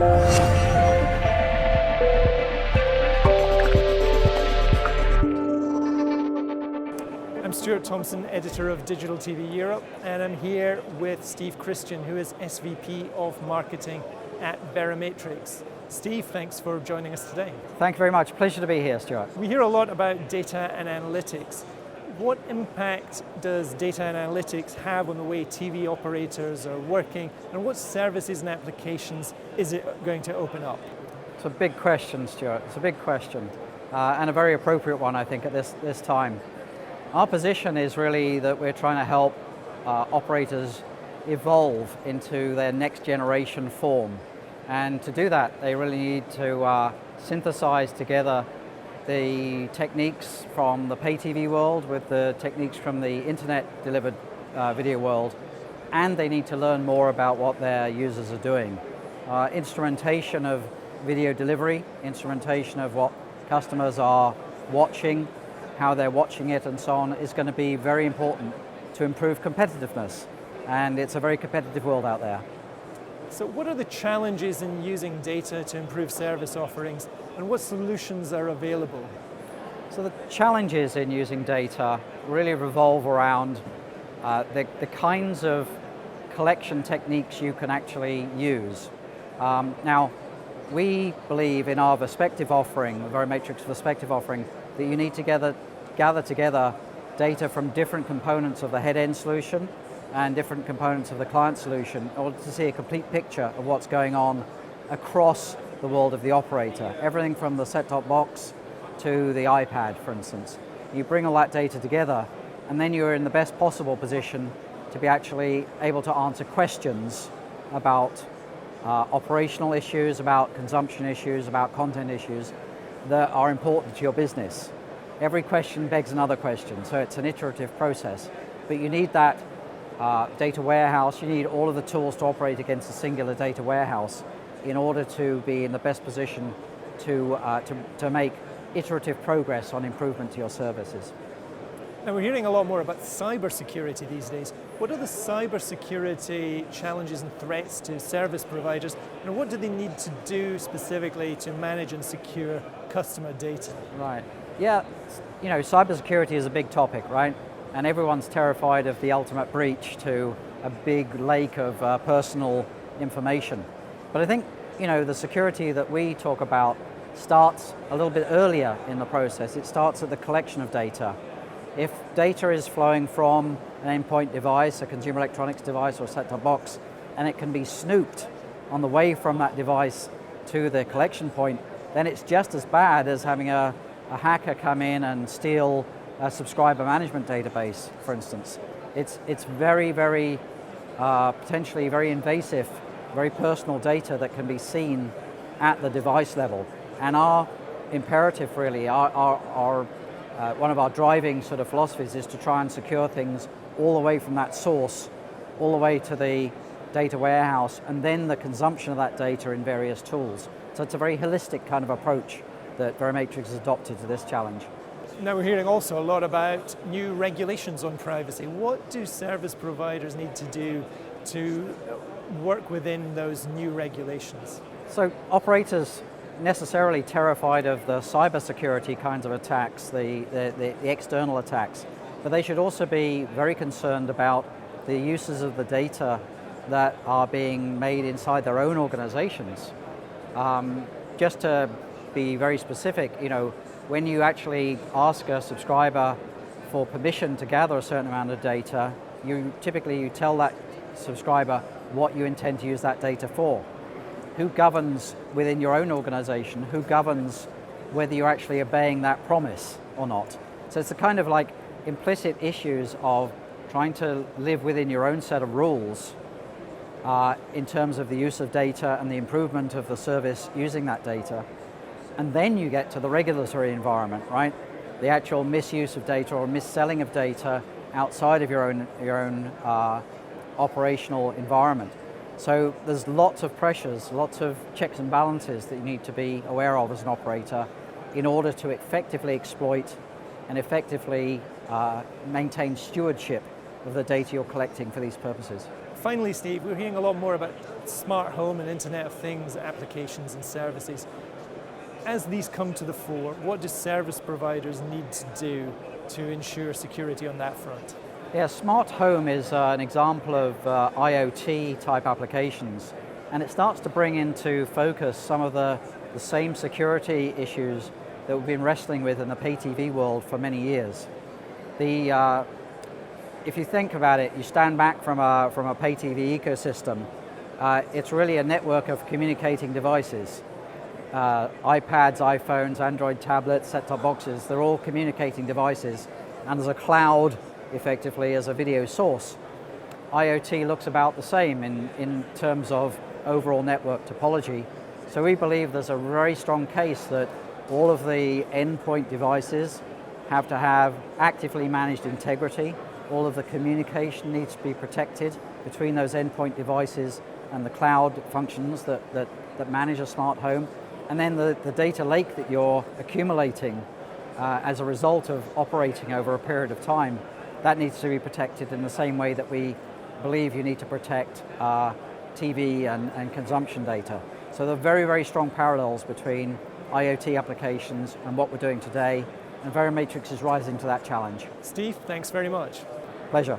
I'm Stuart Thompson, editor of Digital TV Europe, and I'm here with Steve Christian, who is SVP of Marketing at Verimatrix. Steve, thanks for joining us today. Thank you very much. Pleasure to be here, Stuart. We hear a lot about data and analytics. What impact does data and analytics have on the way TV operators are working, and what services and applications is it going to open up? It's a big question, Stuart. It's a big question, and a very appropriate one, I think, at this time. Our position is really that we're trying to help operators evolve into their next generation form. And to do that, they really need to synthesize together the techniques from the pay TV world with the techniques from the internet delivered video world, and they need to learn more about what their users are doing. Instrumentation of video delivery, instrumentation of what customers are watching, how they're watching it and so on is going to be very important to improve competitiveness. And it's a very competitive world out there. So what are the challenges in using data to improve service offerings, and what solutions are available? So the challenges in using data really revolve around the kinds of collection techniques you can actually use. Now, we believe in our Perspective offering, the Verimatrix Perspective offering, that you need to gather together data from different components of the head-end solution and different components of the client solution in order to see a complete picture of what's going on across the world of the operator. Everything from the set-top box to the iPad, for instance. You bring all that data together, and then you're in the best possible position to be actually able to answer questions about operational issues, about consumption issues, about content issues that are important to your business. Every question begs another question, so it's an iterative process. But you need that data warehouse, you need all of the tools to operate against a singular data warehouse in order to be in the best position to make iterative progress on improvement to your services. Now we're hearing a lot more about cybersecurity these days. What are the cybersecurity challenges and threats to service providers, and what do they need to do specifically to manage and secure customer data? Right. Yeah, you know, cybersecurity is a big topic, right? And everyone's terrified of the ultimate breach to a big lake of personal information. But I think, you know, the security that we talk about starts a little bit earlier in the process. It starts at the collection of data. If data is flowing from an endpoint device, a consumer electronics device or a set-top box, and it can be snooped on the way from that device to the collection point, then it's just as bad as having a hacker come in and steal a subscriber management database, for instance. It's very, very potentially very invasive, very personal data that can be seen at the device level. And our imperative really, one of our driving sort of philosophies is to try and secure things all the way from that source, all the way to the data warehouse, and then the consumption of that data in various tools. So it's a very holistic kind of approach that Verimatrix has adopted to this challenge. Now we're hearing also a lot about new regulations on privacy. What do service providers need to do to work within those new regulations? So operators necessarily terrified of the cybersecurity kinds of attacks, the external attacks, but they should also be very concerned about the uses of the data that are being made inside their own organizations. Just to be very specific, you know, when you actually ask a subscriber for permission to gather a certain amount of data, you typically tell that subscriber what you intend to use that data for. Who governs within your own organization? Who governs whether you're actually obeying that promise or not? So it's the kind of like implicit issues of trying to live within your own set of rules in terms of the use of data and the improvement of the service using that data. And then you get to the regulatory environment, right? The actual misuse of data or mis-selling of data outside of your own operational environment. So there's lots of pressures, lots of checks and balances that you need to be aware of as an operator in order to effectively exploit and effectively maintain stewardship of the data you're collecting for these purposes. Finally, Steve, we're hearing a lot more about smart home and Internet of Things applications and services. As these come to the fore, what do service providers need to do to ensure security on that front? Yeah, smart home is an example of IoT type applications, and it starts to bring into focus some of the same security issues that we've been wrestling with in the pay TV world for many years. If you think about it, you stand back from a pay TV ecosystem, it's really a network of communicating devices. iPads, iPhones, Android tablets, set-top boxes, they're all communicating devices, and there's a cloud effectively as a video source. IoT looks about the same in terms of overall network topology. So we believe there's a very strong case that all of the endpoint devices have to have actively managed integrity. All of the communication needs to be protected between those endpoint devices and the cloud functions that manage a smart home. And then the data lake that you're accumulating as a result of operating over a period of time, that needs to be protected in the same way that we believe you need to protect TV and consumption data. So there are very, very strong parallels between IoT applications and what we're doing today, and Verimatrix is rising to that challenge. Steve, thanks very much. Pleasure.